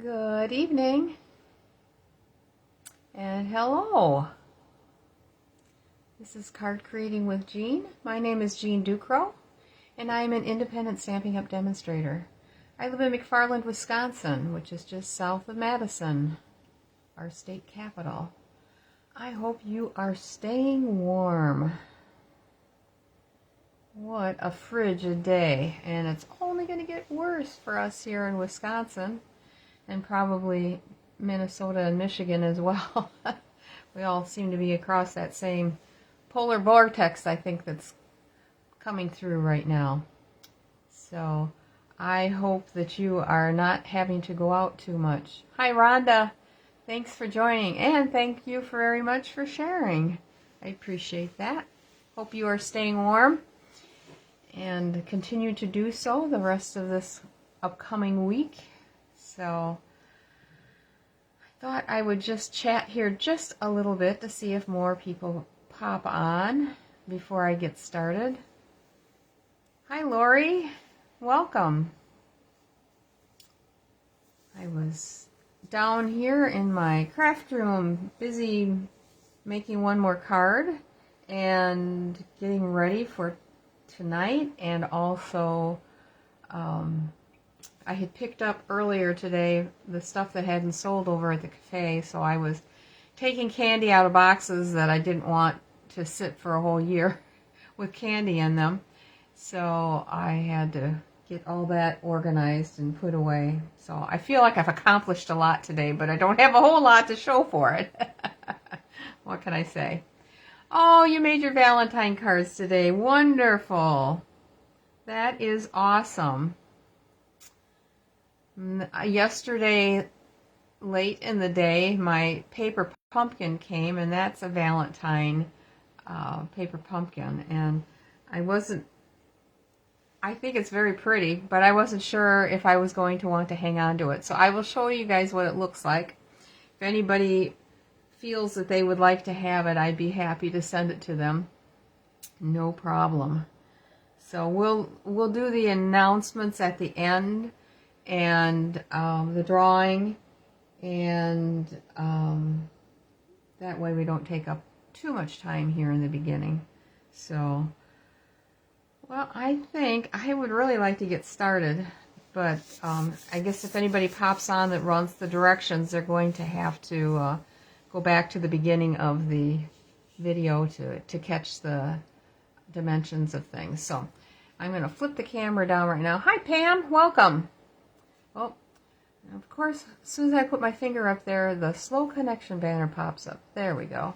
Good evening and hello. This is Card Creating with Jean. My name is Jean Ducro and I am an independent Stampin' Up! Demonstrator. I live in McFarland, Wisconsin, which is just south of Madison, our state capital. I hope you are staying warm. What a frigid day, and it's only going to get worse for us here in Wisconsin. And probably Minnesota and Michigan as well. We all seem to be across that same polar vortex, I think, that's coming through right now. So I hope that you are not having to go out too much. Hi, Rhonda. Thanks for joining, and thank you very much for sharing. I appreciate that. Hope you are staying warm and continue to do so the rest of this upcoming week. So I thought I would just chat here just a little bit to see if more people pop on before I get started. Hi, Lori. Welcome. I was down here in my craft room busy making one more card and getting ready for tonight, and also I had picked up earlier today the stuff that hadn't sold over at the cafe, so I was taking candy out of boxes that I didn't want to sit for a whole year with candy in them. So I had to get all that organized and put away. So I feel like I've accomplished a lot today, but I don't have a whole lot to show for it. What can I say? Oh, you made your Valentine cards today. Wonderful. That is awesome. Yesterday, late in the day, my paper pumpkin came, and that's a Valentine paper pumpkin. And I think it's very pretty, but I wasn't sure if I was going to want to hang on to it. So I will show you guys what it looks like. If anybody feels that they would like to have it, I'd be happy to send it to them. No problem. So we'll do the announcements at the end, and the drawing, and that way we don't take up too much time here in the beginning. So, well, I think I would really like to get started, but I guess if anybody pops on that runs the directions, they're going to have to go back to the beginning of the video to catch the dimensions of things. So I'm going to flip the camera down right now. Hi, Pam. Welcome. Oh, of course, as soon as I put my finger up there, the slow connection banner pops up. There we go.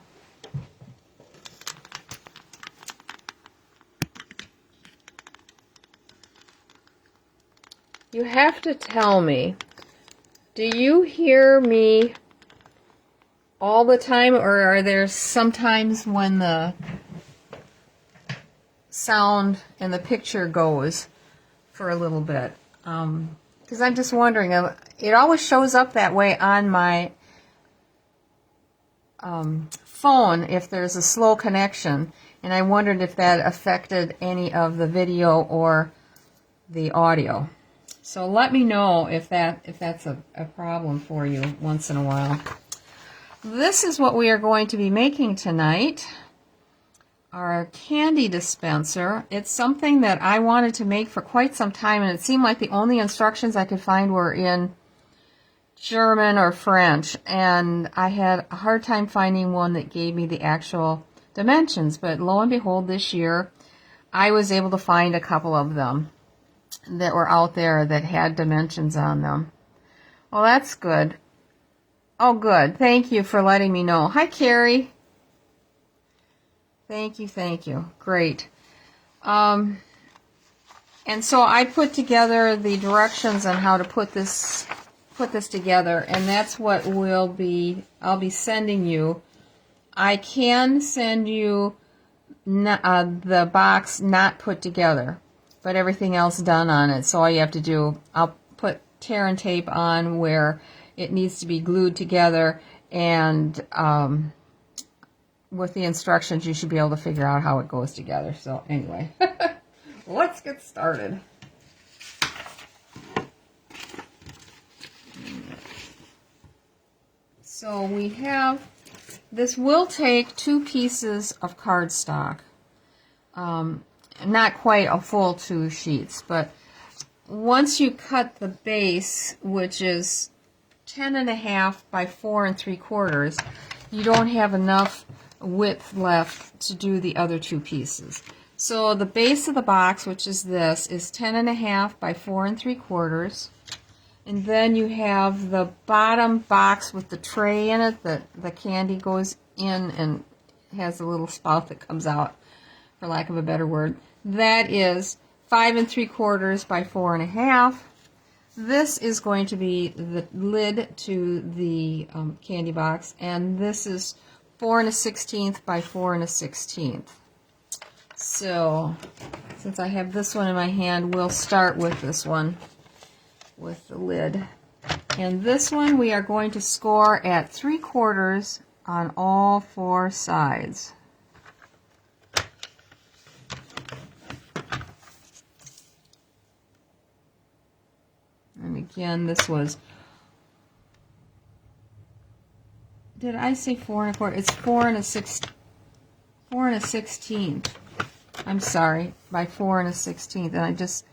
You have to tell me, do you hear me all the time, or are there some times when the sound and the picture goes for a little bit? Because I'm just wondering, it always shows up that way on my phone if there's a slow connection, and I wondered if that affected any of the video or the audio. So let me know if that's a problem for you once in a while. This is what we are going to be making tonight. Our candy dispenser. It's something that I wanted to make for quite some time, and it seemed like the only instructions I could find were in German or French, and I had a hard time finding one that gave me the actual dimensions. But lo and behold, this year I was able to find a couple of them that were out there that had dimensions on them. Well, that's good. Oh, good. Thank you for letting me know. Hi, Carrie. Thank you. Great. And so I put together the directions on how to put this together, and that's what I'll be sending you. I can send you the box not put together, but everything else done on it. So all you have to do, I'll put tear and tape on where it needs to be glued together, and with the instructions, you should be able to figure out how it goes together. So anyway, let's get started. So we have, this will take 2 pieces of cardstock. Not quite a full 2 sheets, but once you cut the base, which is 10.5 by 4 3/4, you don't have enough width left to do the other 2 pieces. So the base of the box, which is this, is 10.5 by 4 3/4. And then you have the bottom box with the tray in it that the candy goes in and has a little spout that comes out, for lack of a better word. That is 5 3/4 by 4 1/2. This is going to be the lid to the candy box, and this is 4 1/16 by 4 1/16. So, since I have this one in my hand, we'll start with this one, with the lid. And this one we are going to score at 3/4 on all 4 sides. And again, this was, did I say 4 1/4? It's 4 1/16. I'm sorry, by 4 1/16. And I just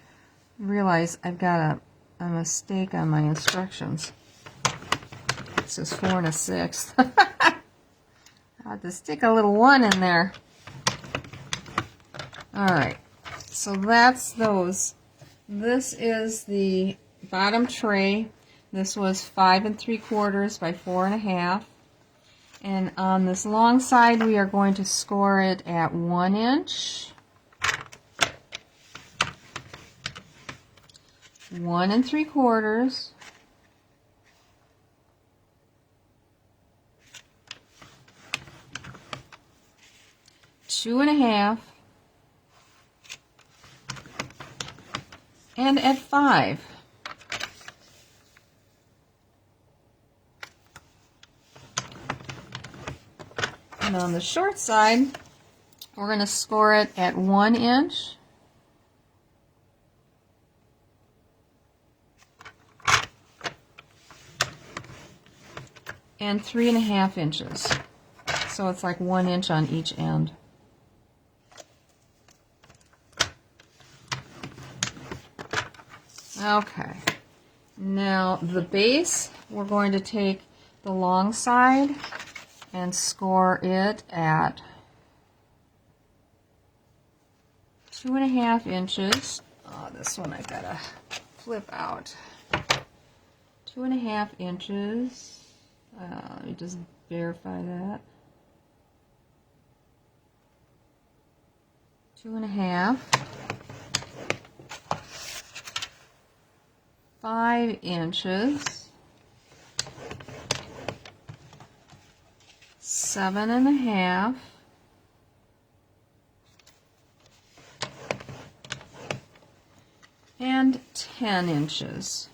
realized I've got a mistake on my instructions. It says 4 1/6. I have to stick a little 1 in there. Alright, so that's those. This is the bottom tray. This was 5 3/4 by 4 1/2. And on this long side, we are going to score it at 1 inch, 1 3/4, 2 1/2, and at 5. And on the short side, we're going to score it at 1 inch, and 3 1/2 inches. So it's like 1 inch on each end. Okay, now the base, we're going to take the long side and score it at 2 1/2 inches. Oh, this one I gotta flip out. 2 1/2 inches. Let me just verify that. 2 1/2. 5 inches. 7 1/2. And 10 inches.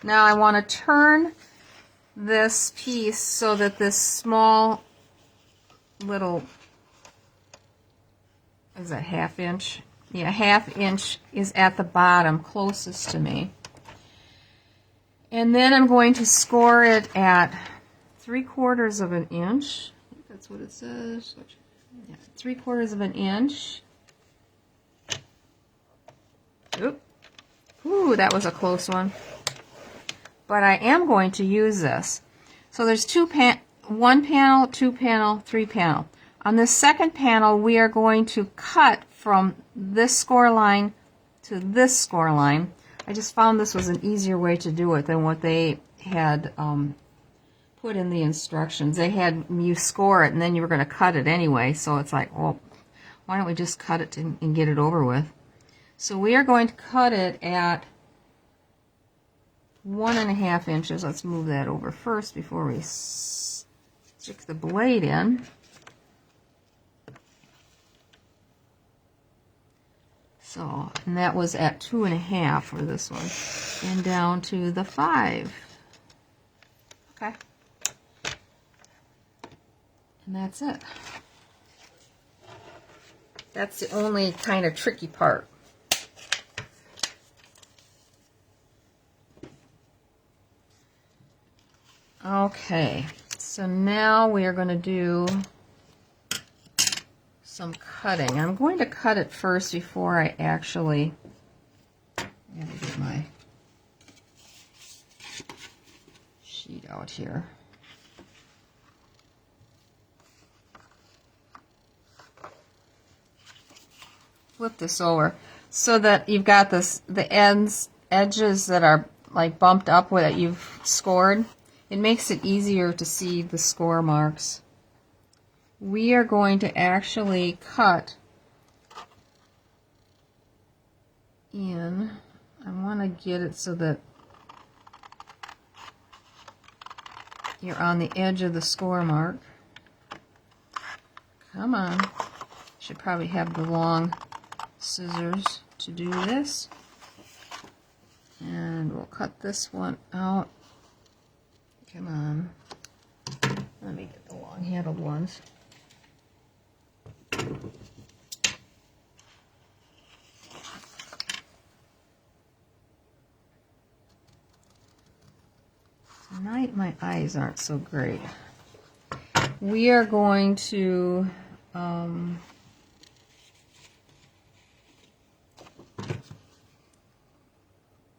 Now I want to turn this piece so that this small little, is that 1/2 inch? Yeah, 1/2 inch is at the bottom closest to me. And then I'm going to score it at 3/4 of an inch. I think that's what it says. Yeah, 3/4 of an inch. Oop. Ooh, that was a close one. But I am going to use this. So there's one panel, 2 panel, 3 panel. On this second panel, we are going to cut from this score line to this score line. I just found this was an easier way to do it than what they had put in the instructions. They had you score it and then you were going to cut it anyway. So it's like, well, why don't we just cut it and get it over with? So we are going to cut it at 1 1/2 inches. Let's move that over first before we stick the blade in. So, and that was at 2 1/2 for this one. And down to the 5. Okay. And that's it. That's the only kind of tricky part. Okay, so now we are going to do some cutting. I'm going to cut it first before I actually get my sheet out here. Flip this over so that you've got this, the edges that are like bumped up with it you've scored. It makes it easier to see the score marks. We are going to actually cut in. I want to get it so that you're on the edge of the score mark. Come on. Should probably have the long scissors to do this. And we'll cut this one out. Come on. Let me get the long-handled ones. Tonight my eyes aren't so great. We are going to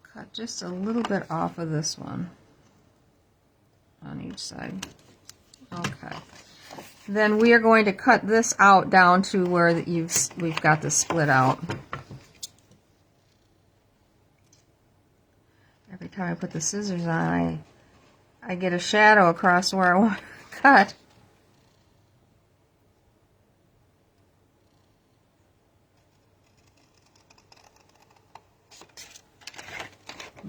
cut just a little bit off of this one on each side. Okay. Then we are going to cut this out down to where we've got the split out. Every time I put the scissors on, I get a shadow across where I want to cut.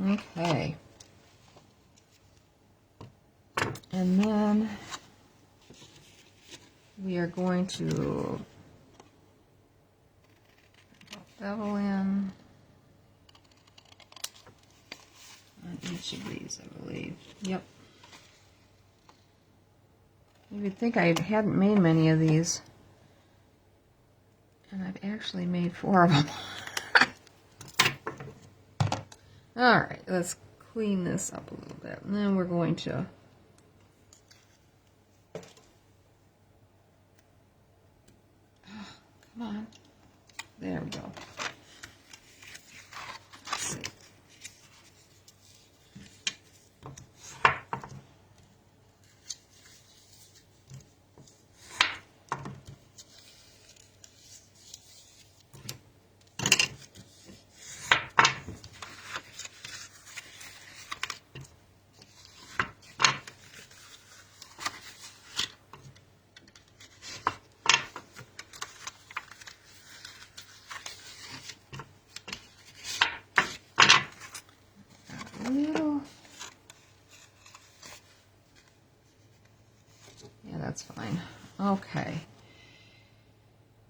Okay. And then we are going to bevel in on each of these, I believe. Yep. You would think I hadn't made many of these, and I've actually made 4 of them. Alright, let's clean this up a little bit, and then we're going to come on. There we go. Let's see. Yeah, that's fine. Okay.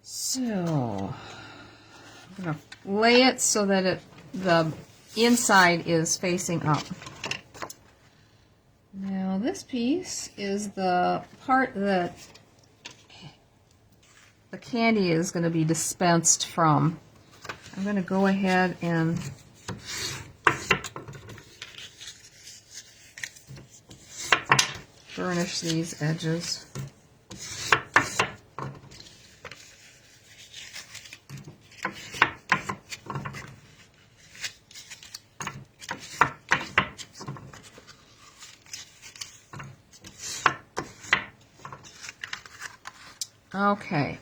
So I'm going to lay it so that the inside is facing up. Now this piece is the part that the candy is going to be dispensed from. I'm going to go ahead and burnish these edges. Okay,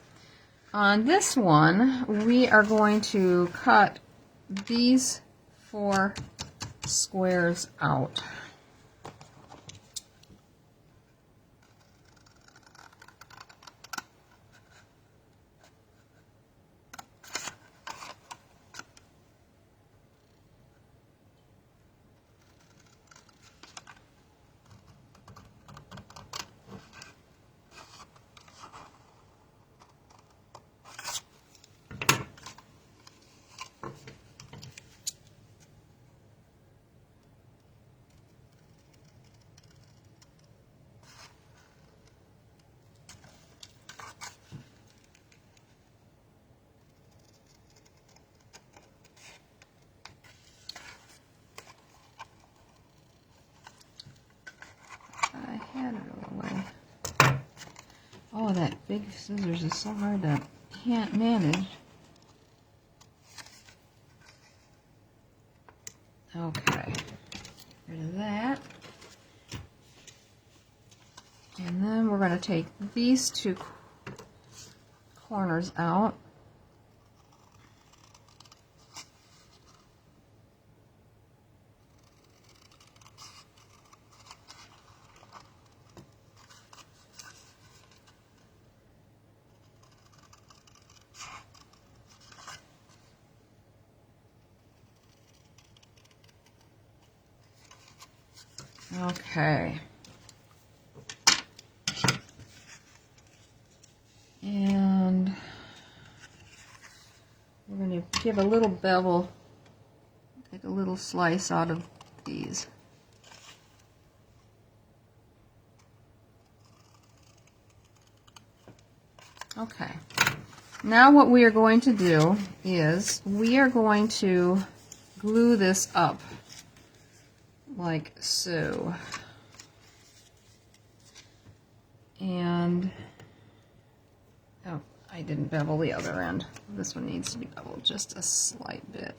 on this one we are going to cut these 4 squares out. Oh, that big scissors is so hard to can't manage. Okay, get rid of that. And then we're going to take these two corners out. Okay. And we're going to give a little bevel, take a little slice out of these. Okay. Now what we are going to do is we are going to glue this up like so. And oh, I didn't bevel the other end. This one needs to be beveled just a slight bit.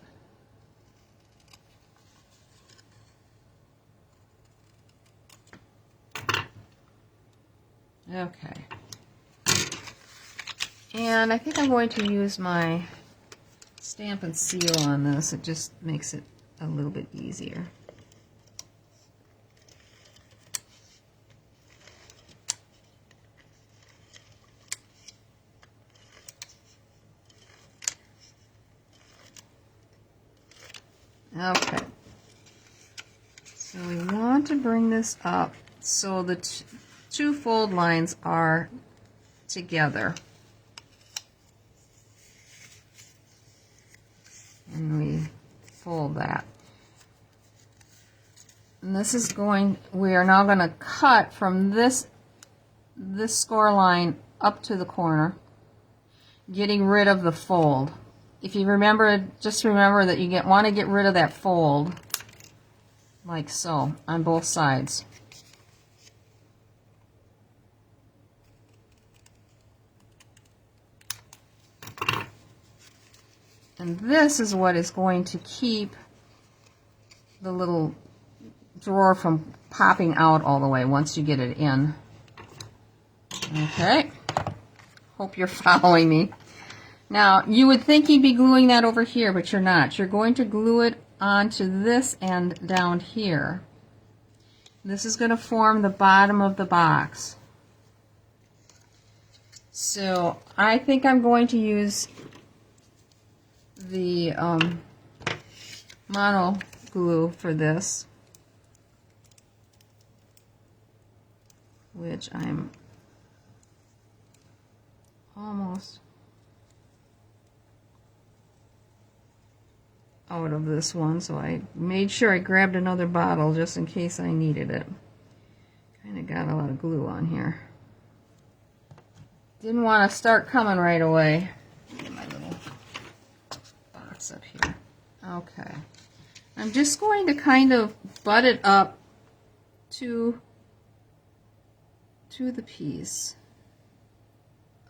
Okay. And I think I'm going to use my stamp and seal on this. It just makes it a little bit easier. Okay, so we want to bring this up so the two fold lines are together. And we fold that. And this is we are now going to cut from this score line up to the corner, getting rid of the fold. If you remember, just remember that you want to get rid of that fold, like so, on both sides. And this is what is going to keep the little drawer from popping out all the way once you get it in. Okay, hope you're following me. Now, you would think you'd be gluing that over here, but you're not. You're going to glue it onto this end down here. This is going to form the bottom of the box. So, I think I'm going to use the mono glue for this, which I'm almost out of this one, so I made sure I grabbed another bottle just in case I needed it. Kind of got a lot of glue on here. Didn't want to start coming right away. Get my little box up here. Okay. I'm just going to kind of butt it up to the piece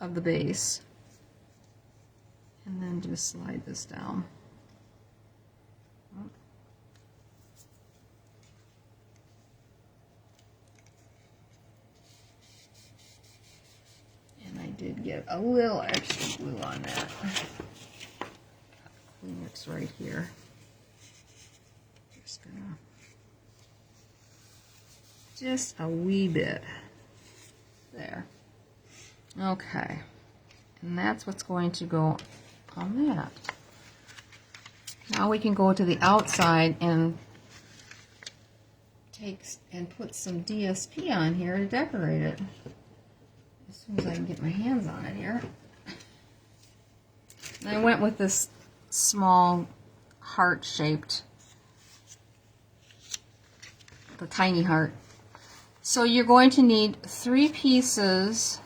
of the base, and then just slide this down. And I did get a little extra glue on that. Kleenex right here. Just a wee bit there. Okay, and that's what's going to go on that. Now we can go to the outside and put some DSP on here to decorate it. As soon as I can get my hands on it here. And I went with this small heart-shaped, the tiny heart. So you're going to need 3 pieces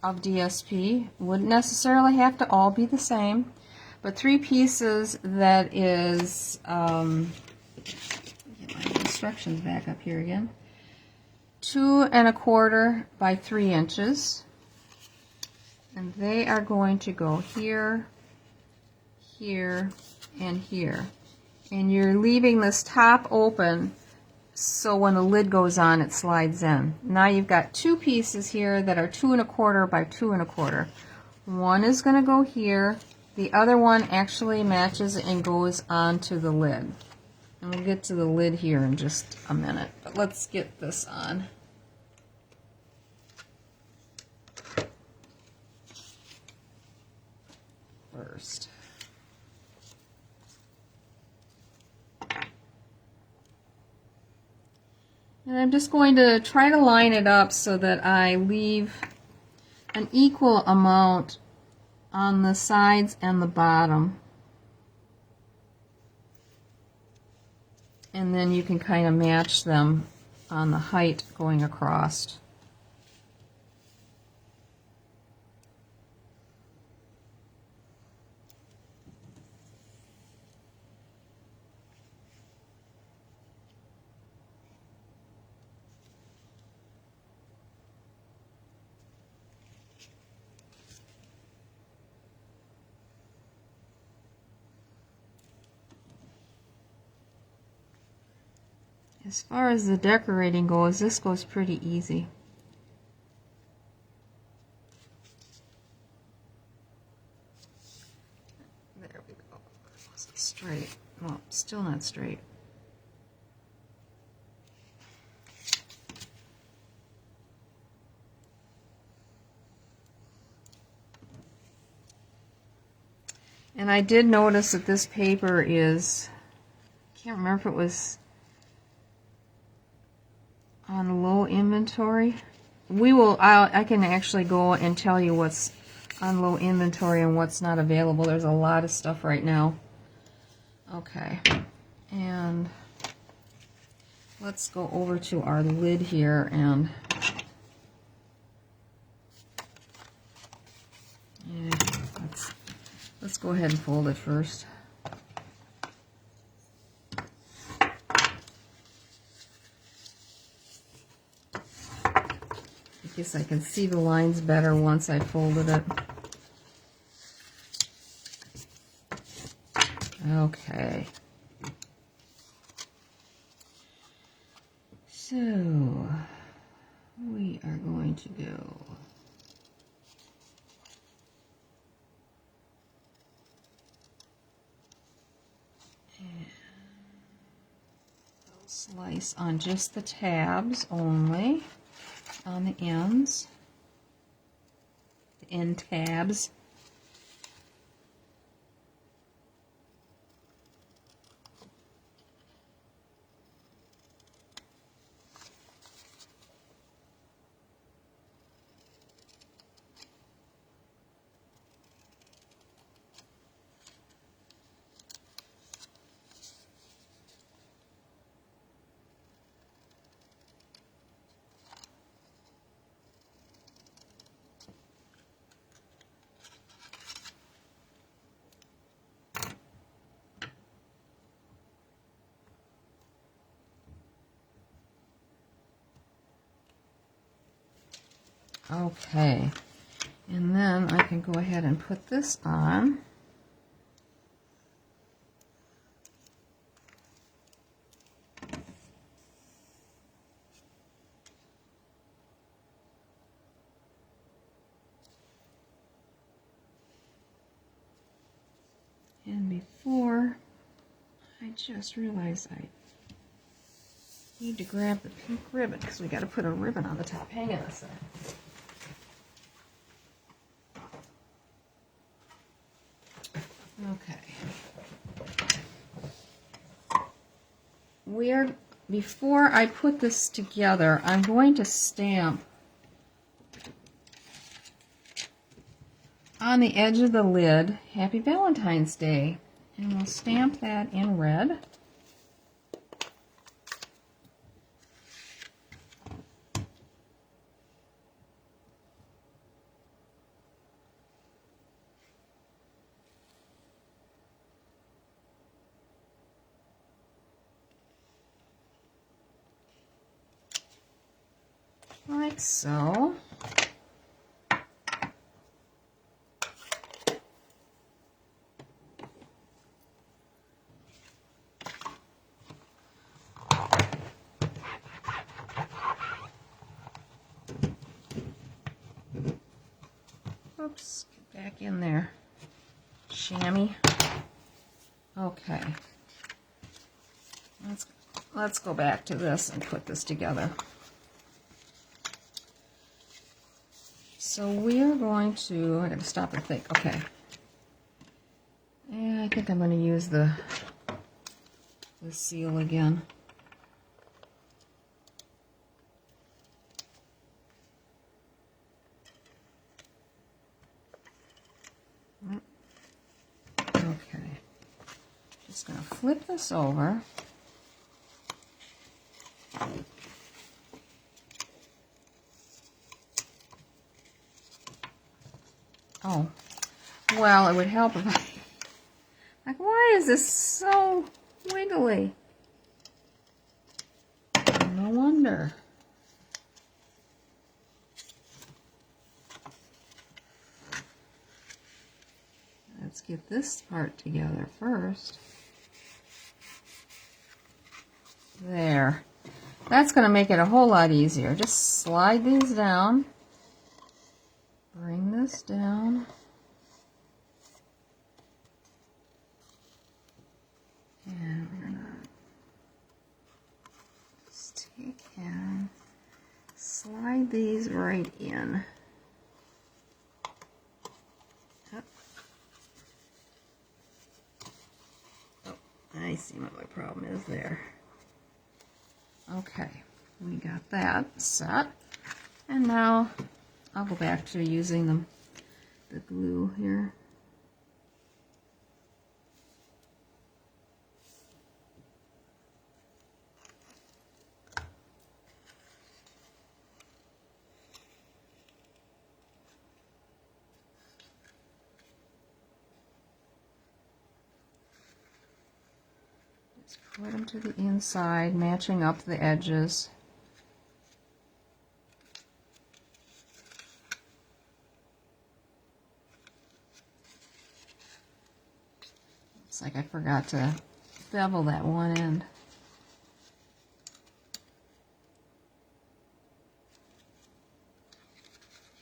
of DSP. Wouldn't necessarily have to all be the same, but 3 pieces that is, get my instructions back up here again, 2 1/4 by 3 inches. And they are going to go here, here, and here. And you're leaving this top open so when the lid goes on it slides in. Now you've got two pieces here that are 2 1/4 by 2 1/4. One is going to go here. The other one actually matches and goes onto the lid. And we'll get to the lid here in just a minute. But let's get this on. First. And I'm just going to try to line it up so that I leave an equal amount on the sides and the bottom. And then you can kind of match them on the height going across. As far as the decorating goes, this goes pretty easy. There we go. Was it straight? Well, still not straight. And I did notice that this paper is, I can't remember if it was on low inventory. I can actually go and tell you what's on low inventory and what's not available. There's a lot of stuff right now. Okay, and let's go over to our lid here and let's go ahead and fold it first. I guess I can see the lines better once I folded it. Okay. So, we are going to go and slice on just the tabs only. On the ends, the end tabs. Okay, and then I can go ahead and put this on. And before, I just realized I need to grab the pink ribbon because we got to put a ribbon on the top. Hang on a second. Okay. Before I put this together, I'm going to stamp on the edge of the lid, Happy Valentine's Day. And we'll stamp that in red. Like so. Oops, get back in there. Chamois. Okay. Let's go back to this and put this together. So we are going to, I gotta stop and think, okay. Yeah, I think I'm gonna use the seal again. Okay. Just gonna flip this over. Oh, well, it would help if I... Like, why is this so wiggly? No wonder. Let's get this part together first. There. That's going to make it a whole lot easier. Just slide these down. Bring this down. And we're going to just take and slide these right in. Oh, I see what my problem is there. Okay, we got that set. And now I'll go back to using the glue here. Just put them to the inside, matching up the edges. Looks like I forgot to bevel that one end.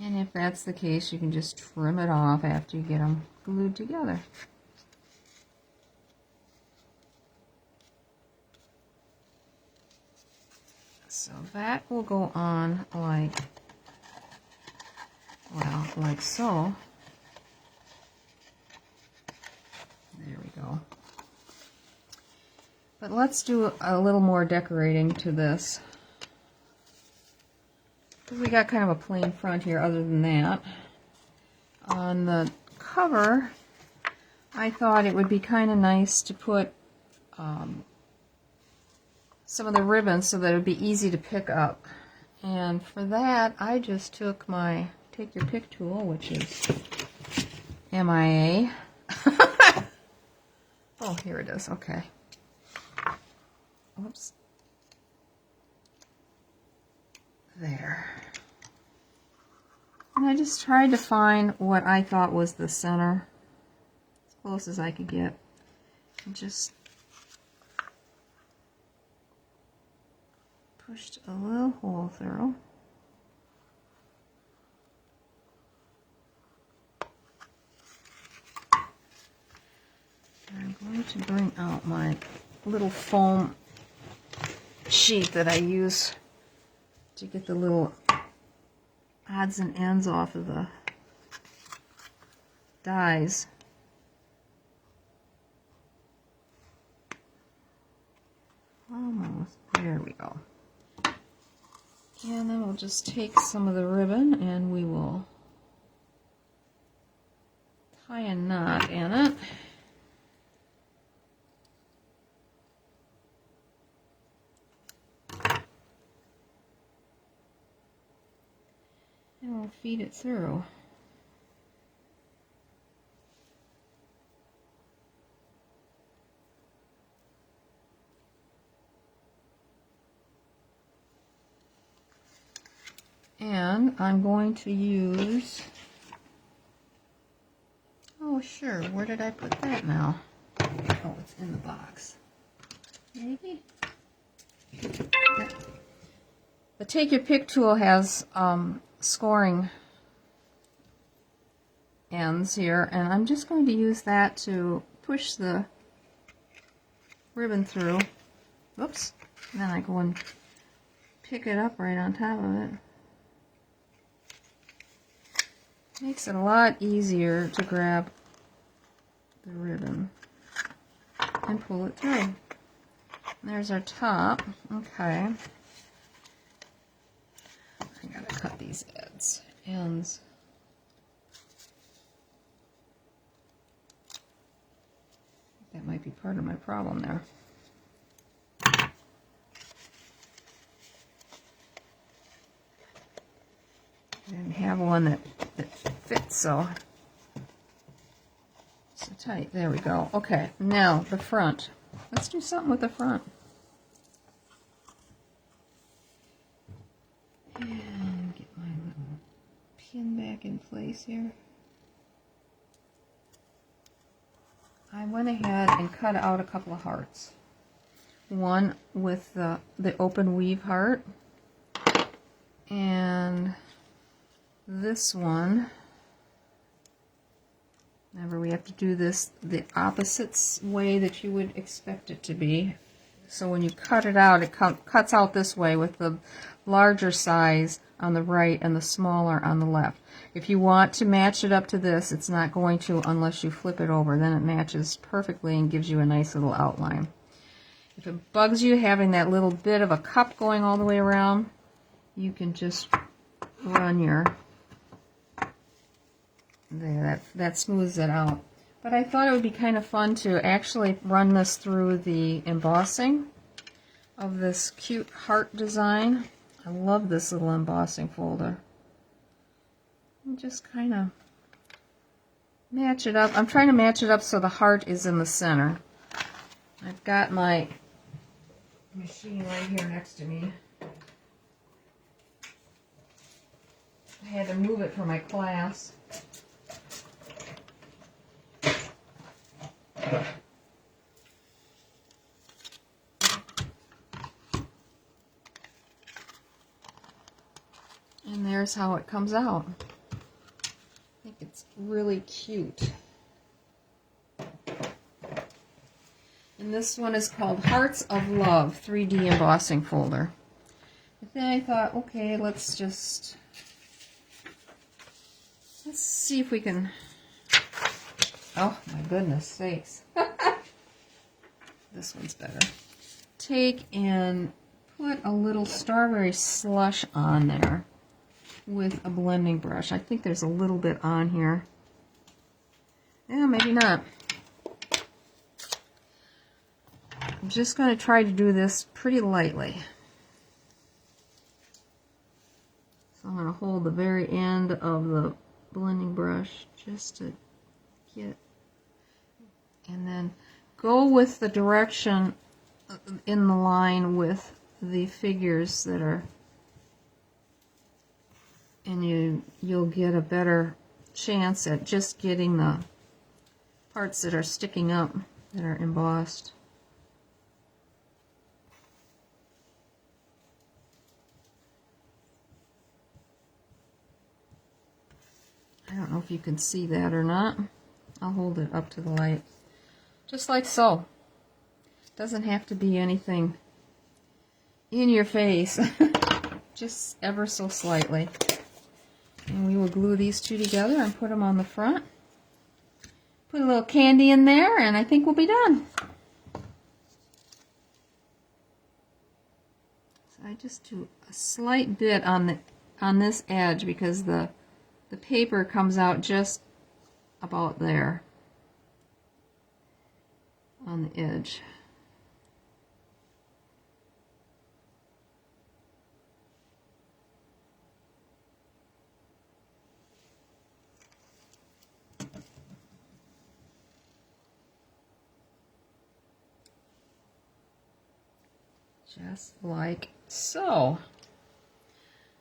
And if that's the case, you can just trim it off after you get them glued together. So that will go on like, well, like so. There we go. But let's do a little more decorating to this. Because we got kind of a plain front here other than that. On the cover, I thought it would be kind of nice to put some of the ribbons so that it would be easy to pick up. And for that, I just took my Take Your Pick tool, which is MIA. Oh, here it is. Okay. Oops. There. And I just tried to find what I thought was the center, as close as I could get. And just pushed a little hole through. I'm going to bring out my little foam sheet that I use to get the little odds and ends off of the dies. Almost. There we go. And then we'll just take some of the ribbon and we will tie a knot in it. And we'll feed it through. And I'm going to use, oh sure, where did I put that now? Oh, it's in the box. Maybe? Yeah. The Take Your Pick tool has scoring ends here, and I'm just going to use that to push the ribbon through. Whoops. And then I go and pick it up right on top of it. Makes it a lot easier to grab the ribbon and pull it through. And there's our top. Okay. I gotta cut these ends. That might be part of my problem there. I didn't have one that fits so tight. There we go. Okay, now the front. Let's do something with the front. And get my little pin back in place here. I went ahead and cut out a couple of hearts. One with the open weave heart, and this one. Remember, we have to do this the opposite way that you would expect it to be. So when you cut it out, it cuts out this way with the larger size on the right and the smaller on the left. If you want to match it up to this, it's not going to unless you flip it over. Then it matches perfectly and gives you a nice little outline. If it bugs you having that little bit of a cup going all the way around, you can just run your... There, that smooths it out. But I thought it would be kind of fun to actually run this through the embossing of this cute heart design. I love this little embossing folder. And just kind of match it up. I'm trying to match it up so the heart is in the center. I've got my machine right here next to me. I had to move it for my class. And there's how it comes out. I think it's really cute. And this one is called Hearts of Love 3D embossing folder. And then I thought, okay, let's see if we can... Oh my goodness sakes. This one's better. Take and put a little strawberry slush on there with a blending brush. I think there's a little bit on here. Yeah, maybe not. I'm just going to try to do this pretty lightly. So I'm going to hold the very end of the blending brush just to get, and then go with the direction in the line with the figures that are, and you'll get a better chance at just getting the parts that are sticking up, that are embossed. I don't know if you can see that or not. I'll hold it up to the light. Just like so. Doesn't have to be anything in your face. Just ever so slightly. And we will glue these two together and put them on the front. Put a little candy in there and I think we'll be done. So I just do a slight bit on this edge because the paper comes out just about there on the edge. Just like so.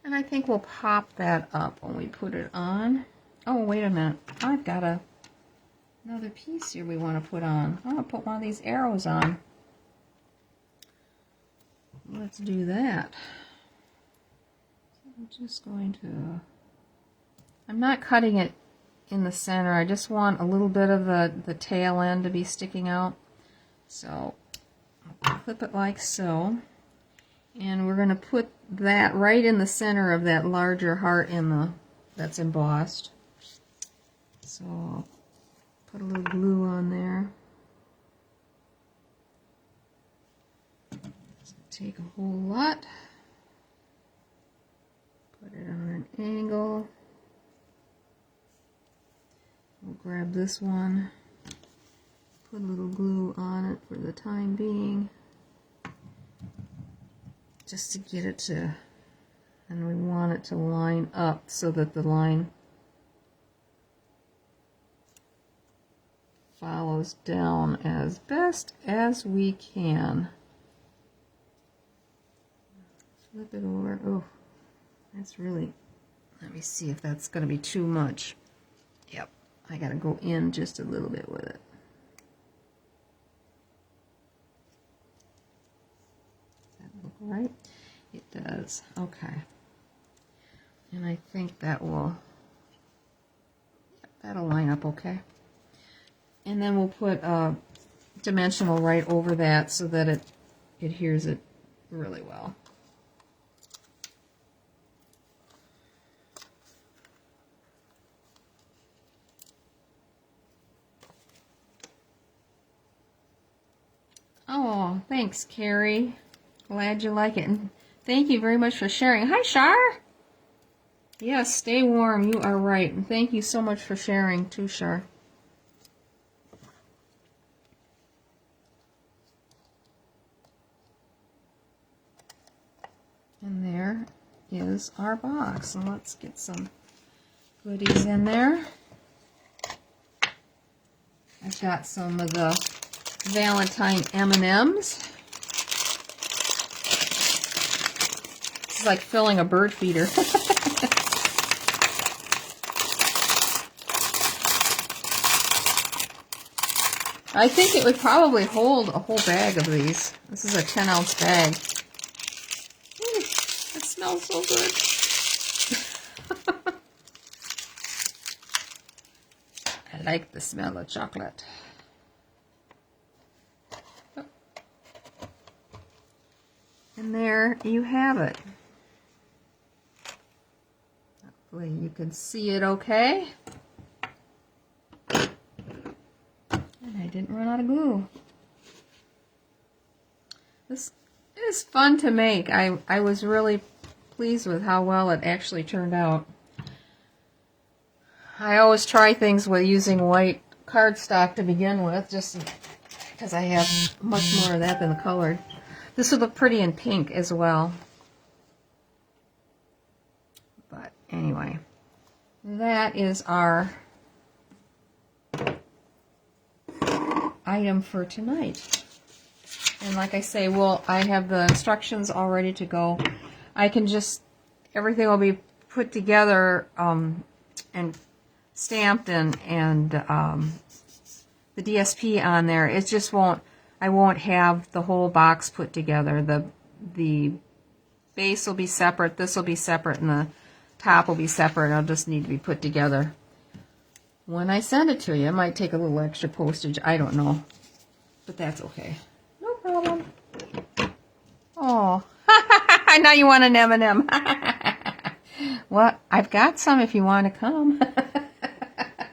And I think we'll pop that up when we put it on. Oh, wait a minute. I've got another piece here we want to put on. I want to put one of these arrows on. Let's do that. So I'm just going to... I'm not cutting it in the center. I just want a little bit of the tail end to be sticking out. So clip it like so. And we're going to put that right in the center of that larger heart that's embossed. So I'll put a little glue on there. So take a whole lot. Put it on an angle. We'll grab this one. Put a little glue on it for the time being. Just to get it to, and we want it to line up so that the line follows down as best as we can. Flip it over. Oh, that's really, let me see if that's going to be too much. Yep, I got to go in just a little bit with it. Right? It does. Okay. And I think that'll line up okay. And then we'll put a dimensional right over that so that it adheres it really well. Oh, thanks, Carrie. Glad you like it. And thank you very much for sharing. Hi, Shar. Yes, stay warm. You are right. And thank you so much for sharing too, Shar. And there is our box. And let's get some goodies in there. I've got some of the Valentine M&Ms. It's like filling a bird feeder. I think it would probably hold a whole bag of these. This is a 10-ounce bag. Ooh, it smells so good. I like the smell of chocolate. And there you have it. Hopefully you can see it okay. And I didn't run out of glue. This is fun to make. I was really pleased with how well it actually turned out. I always try things with using white cardstock to begin with, just because I have much more of that than the colored. This would look pretty in pink as well. But anyway, that is our item for tonight. And like I say, I have the instructions all ready to go. I can just, everything will be put together and stamped and the DSP on there. It just won't, I won't have the whole box put together. The base will be separate, this will be separate, and the top will be separate. It'll just need to be put together when I send it to you. It might take a little extra postage, I don't know, but that's okay. No problem. Oh, now you want an M&M. Well, I've got some if you want to come. A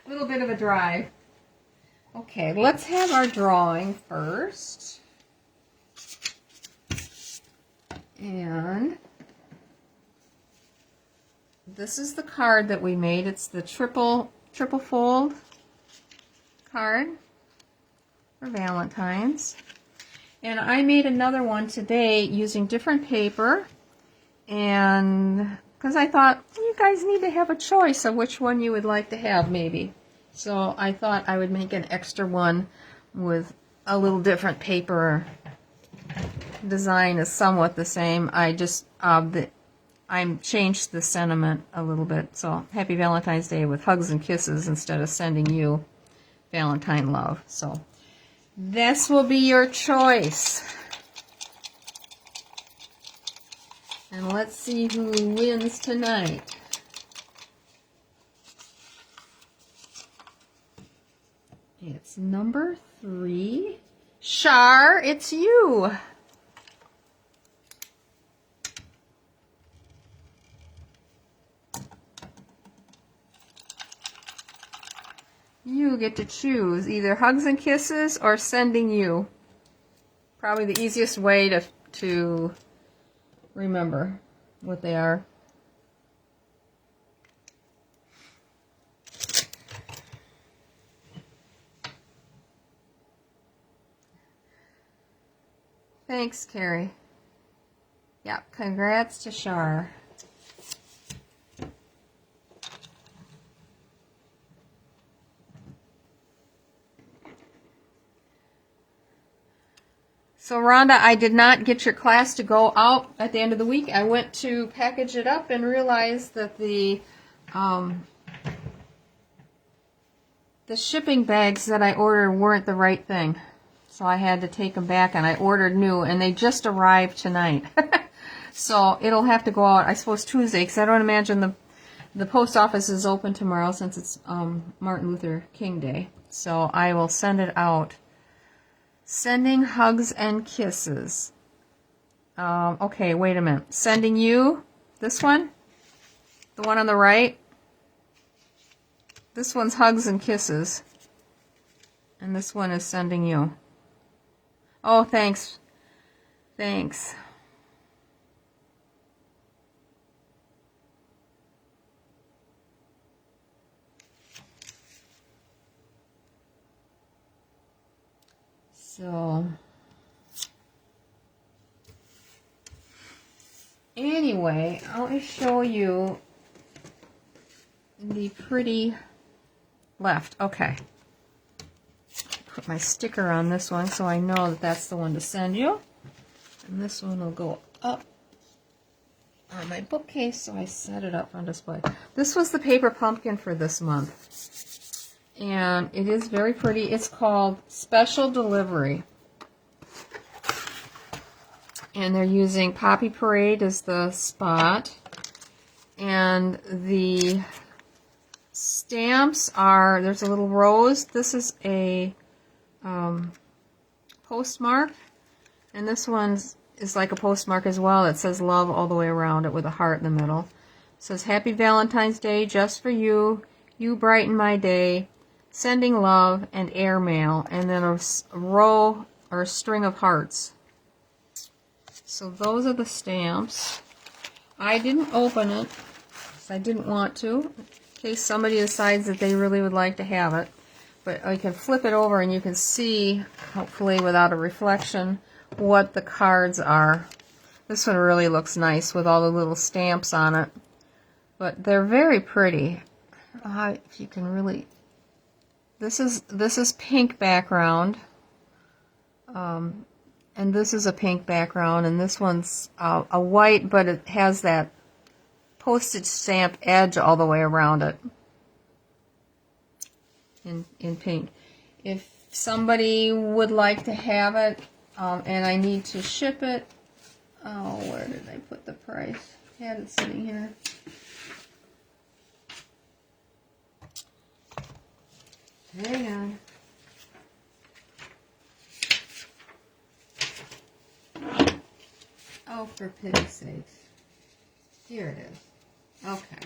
little bit of a drive. Okay, let's have our drawing first. And this is the card that we made. It's the triple fold card for Valentine's. And I made another one today using different paper, and because I thought you guys need to have a choice of which one you would like to have maybe. So I thought I would make an extra one with a little different paper. Design is somewhat the same. I just I changed the sentiment a little bit. So Happy Valentine's Day with hugs and kisses instead of sending you Valentine love. So this will be your choice. And let's see who wins tonight. It's number 3. Shar, it's you. You get to choose either hugs and kisses or sending you. Probably the easiest way to remember what they are. Thanks, Carrie. Yeah, congrats to Shar. So Rhonda, I did not get your class to go out at the end of the week. I went to package it up and realized that the shipping bags that I ordered weren't the right thing. So I had to take them back and I ordered new and they just arrived tonight. So it'll have to go out, I suppose, Tuesday, because I don't imagine the post office is open tomorrow since it's Martin Luther King Day. So I will send it out. Sending hugs and kisses. Okay, wait a minute. Sending you, this one? The one on the right? This one's hugs and kisses. And this one is sending you. Oh, thanks. Thanks. So, anyway, I'll show you the pretty left. Okay. Put my sticker on this one so I know that that's the one to send you. And this one will go up on my bookcase, so I set it up on display. This was the paper pumpkin for this month. And it is very pretty. It's called Special Delivery. And they're using Poppy Parade as the spot. And the stamps are, there's a little rose. This is a postmark. And this one is like a postmark as well. It says love all the way around it with a heart in the middle. It says, Happy Valentine's Day, just for you. You brighten my day. Sending love and airmail, and then a row or a string of hearts. So those are the stamps. I didn't open it because I didn't want to, in case somebody decides that they really would like to have it. But I can flip it over and you can see, hopefully without a reflection, what the cards are. This one really looks nice with all the little stamps on it. But they're very pretty. If you can really... This is pink background, and this is a pink background, and this one's a white, but it has that postage stamp edge all the way around it in pink. If somebody would like to have it, and I need to ship it, oh, where did I put the price? I had it sitting here. Hang on. Oh, for pity's sakes. Here it is. Okay.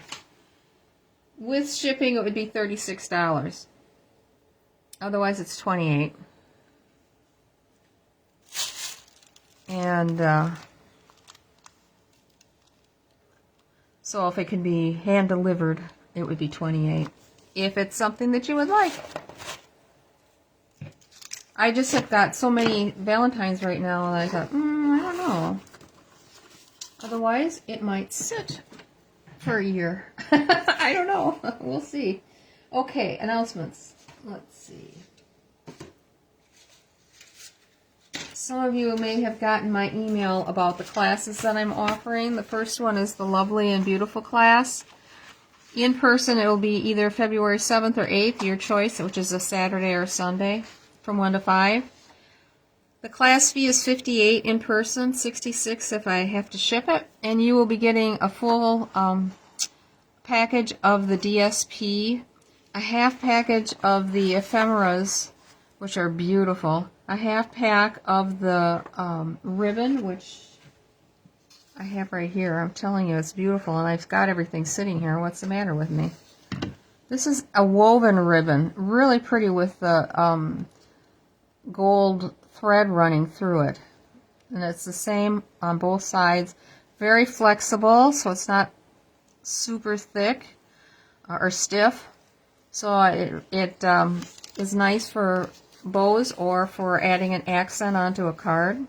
With shipping, it would be $36. Otherwise, it's $28. And so if it can be hand delivered, it would be $28. If it's something that you would like. I just have got so many Valentines right now, and I thought, I don't know. Otherwise, it might sit for a year. I don't know. We'll see. Okay, announcements. Let's see. Some of you may have gotten my email about the classes that I'm offering. The first one is the Lovely and Beautiful class. In person, it will be either February 7th or 8th, your choice, which is a Saturday or Sunday, from 1 to 5. The class fee is $58 in person, $66 if I have to ship it, and you will be getting a full package of the DSP a half package of the ephemeras, which are beautiful. A half pack of the ribbon, which I have right here. I'm telling you, it's beautiful, and I've got everything sitting here. What's the matter with me? This is a woven ribbon, really pretty with the gold thread running through it. And it's the same on both sides. Very flexible, so it's not super thick or stiff. So it is nice for bows or for adding an accent onto a card.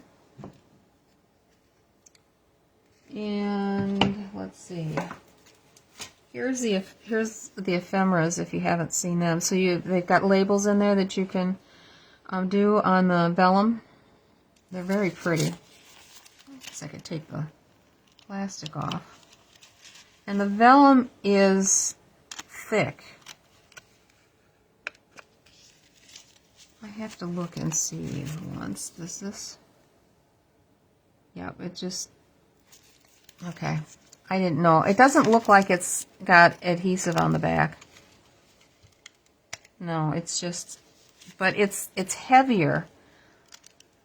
And let's see. Here's the ephemeras if you haven't seen them. So they've got labels in there that you can do on the vellum. They're very pretty. I guess I could take the plastic off. And the vellum is thick. I have to look and see once. Does this? Yep, it just... Okay. I didn't know. It doesn't look like it's got adhesive on the back. No, it's just... But it's heavier.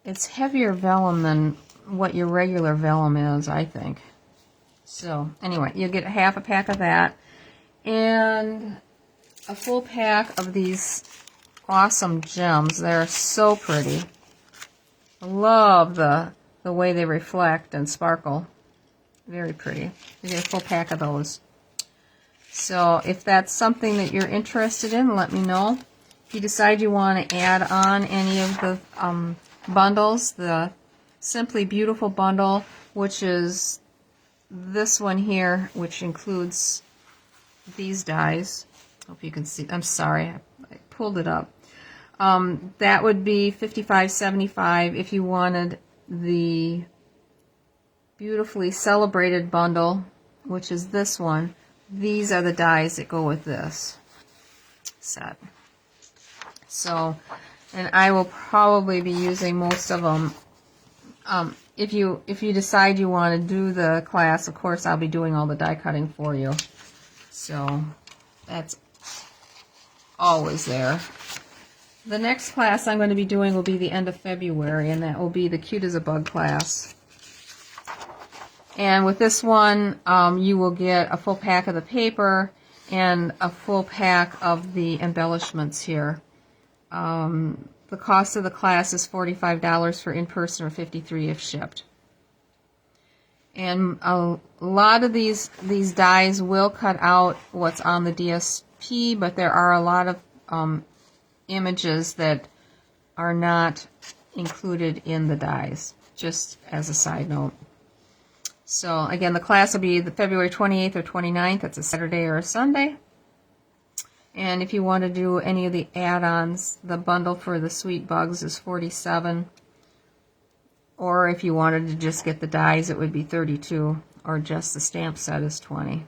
It's heavier vellum than what your regular vellum is, I think. So, anyway, you get half a pack of that. And a full pack of these awesome gems. They're so pretty. I love the way they reflect and sparkle. Very pretty. You get a full pack of those. So if that's something that you're interested in, let me know. If you decide you want to add on any of the bundles, the Simply Beautiful bundle, which is this one here, which includes these dies. Hope you can see. I'm sorry, I pulled it up. That would be $55.75 if you wanted the Beautifully Celebrated bundle, which is this one. These are the dies that go with this set. So, and I will probably be using most of them. If you decide you want to do the class, of course I'll be doing all the die cutting for you. So that's always there. The next class I'm going to be doing will be the end of February, and that will be the Cute as a Bug class. And with this one, you will get a full pack of the paper and a full pack of the embellishments here. The cost of the class is $45 for in-person or $53 if shipped. And a lot of these dies will cut out what's on the DSP, but there are a lot of images that are not included in the dies, just as a side note. So again, the class will be the February 28th or 29th. That's a Saturday or a Sunday. And if you want to do any of the add-ons, the bundle for the Sweet Bugs is $47. Or if you wanted to just get the dies, it would be $32. Or just the stamp set is $20.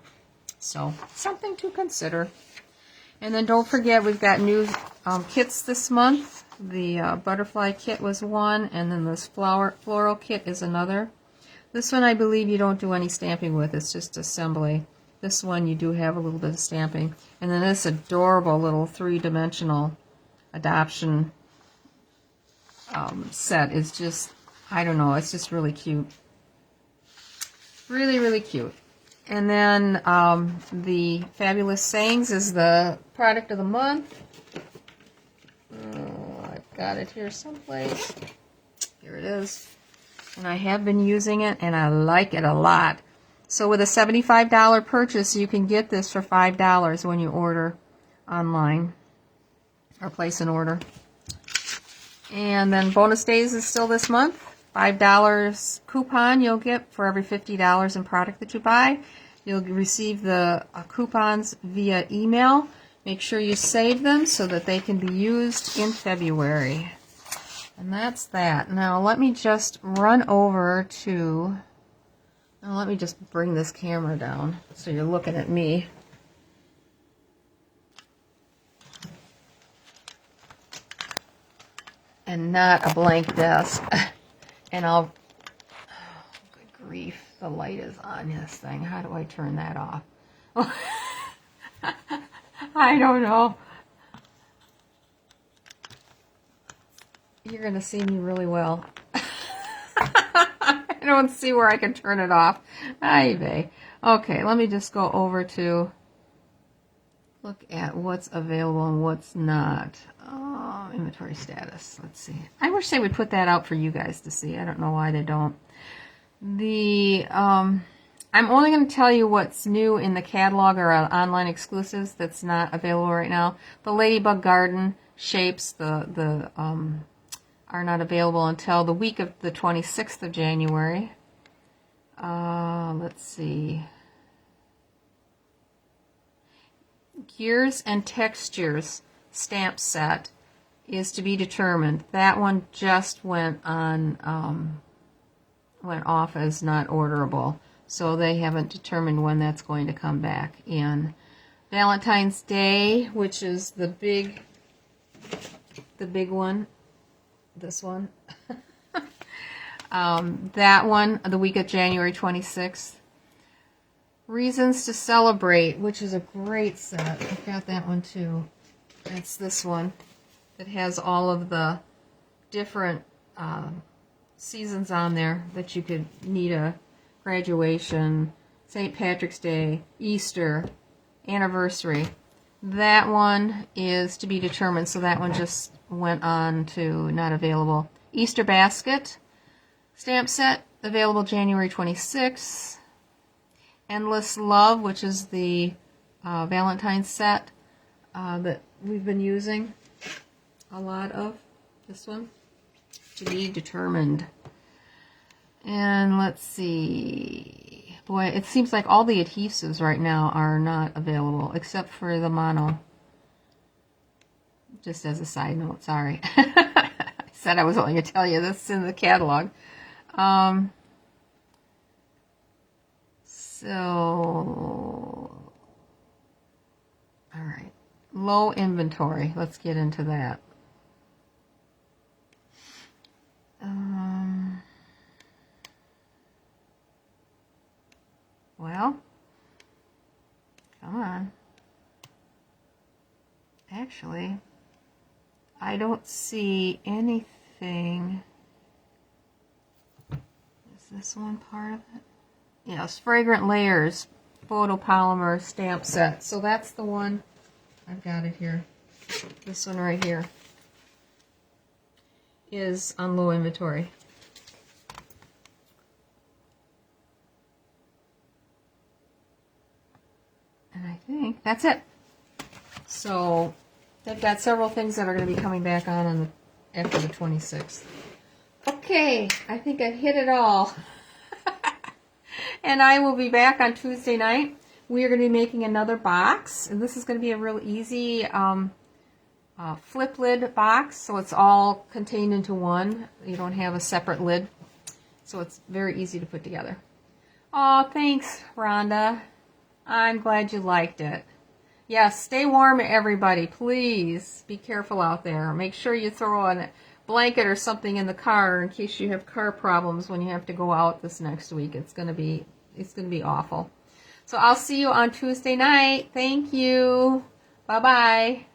So something to consider. And then don't forget, we've got new kits this month. The butterfly kit was one, and then this floral kit is another. This one I believe you don't do any stamping with, it's just assembly. This one you do have a little bit of stamping. And then this adorable little three-dimensional adoption set is just, I don't know, it's just really cute. Really, really cute. And then the Fabulous Sayings is the product of the month. Oh, I've got it here someplace. Here it is. And I have been using it, and I like it a lot. So with a $75 purchase, you can get this for $5 when you order online or place an order. And then bonus days is still this month. $5 coupon you'll get for every $50 in product that you buy. You'll receive the coupons via email. Make sure you save them so that they can be used in February. And that's that. Now let me just run over to... Now let me just bring this camera down so you're looking at me. And not a blank desk. And I'll... Oh, good grief. The light is on this thing. How do I turn that off? I don't know. You're going to see me really well. I don't see where I can turn it off. Ay vey. Okay, let me just go over to look at what's available and what's not. Oh, inventory status. Let's see. I wish they would put that out for you guys to see. I don't know why they don't. I'm only going to tell you what's new in the catalog or online exclusives that's not available right now. The Ladybug Garden shapes are not available until the week of the 26th of January. Let's see. Gears and Textures stamp set is to be determined. That one just went off as not orderable, so they haven't determined when that's going to come back in. Valentine's Day, which is the big one, this one. That one, the week of January 26th. Reasons to Celebrate, which is a great set. I've got that one too. It's this one that has all of the different seasons on there that you could need: a graduation, St. Patrick's Day, Easter, anniversary. That one is to be determined, so that one just went on to not available. Easter Basket stamp set, available January 26th. Endless Love, which is the Valentine set that we've been using a lot of. This one, to be determined. And let's see. Boy, it seems like all the adhesives right now are not available, except for the mono. Just as a side note, sorry. I said I was only going to tell you this in the catalog. So, all right, low inventory. Let's get into that. Well, come on. Actually, I don't see anything. Is this one part of it? Yes, Fragrant Layers photopolymer stamp set. So that's the one. I've got it here. This one right here is on low inventory. And I think that's it. So they've got several things that are going to be coming back on after the 26th. Okay, I think I hit it all. And I will be back on Tuesday night. We are going to be making another box. And this is going to be a real easy flip lid box. So it's all contained into one. You don't have a separate lid. So it's very easy to put together. Oh, thanks, Rhonda. I'm glad you liked it. Yes, stay warm, everybody. Please be careful out there. Make sure you throw a blanket or something in the car in case you have car problems when you have to go out this next week. It's going to be awful. So I'll see you on Tuesday night. Thank you. Bye-bye.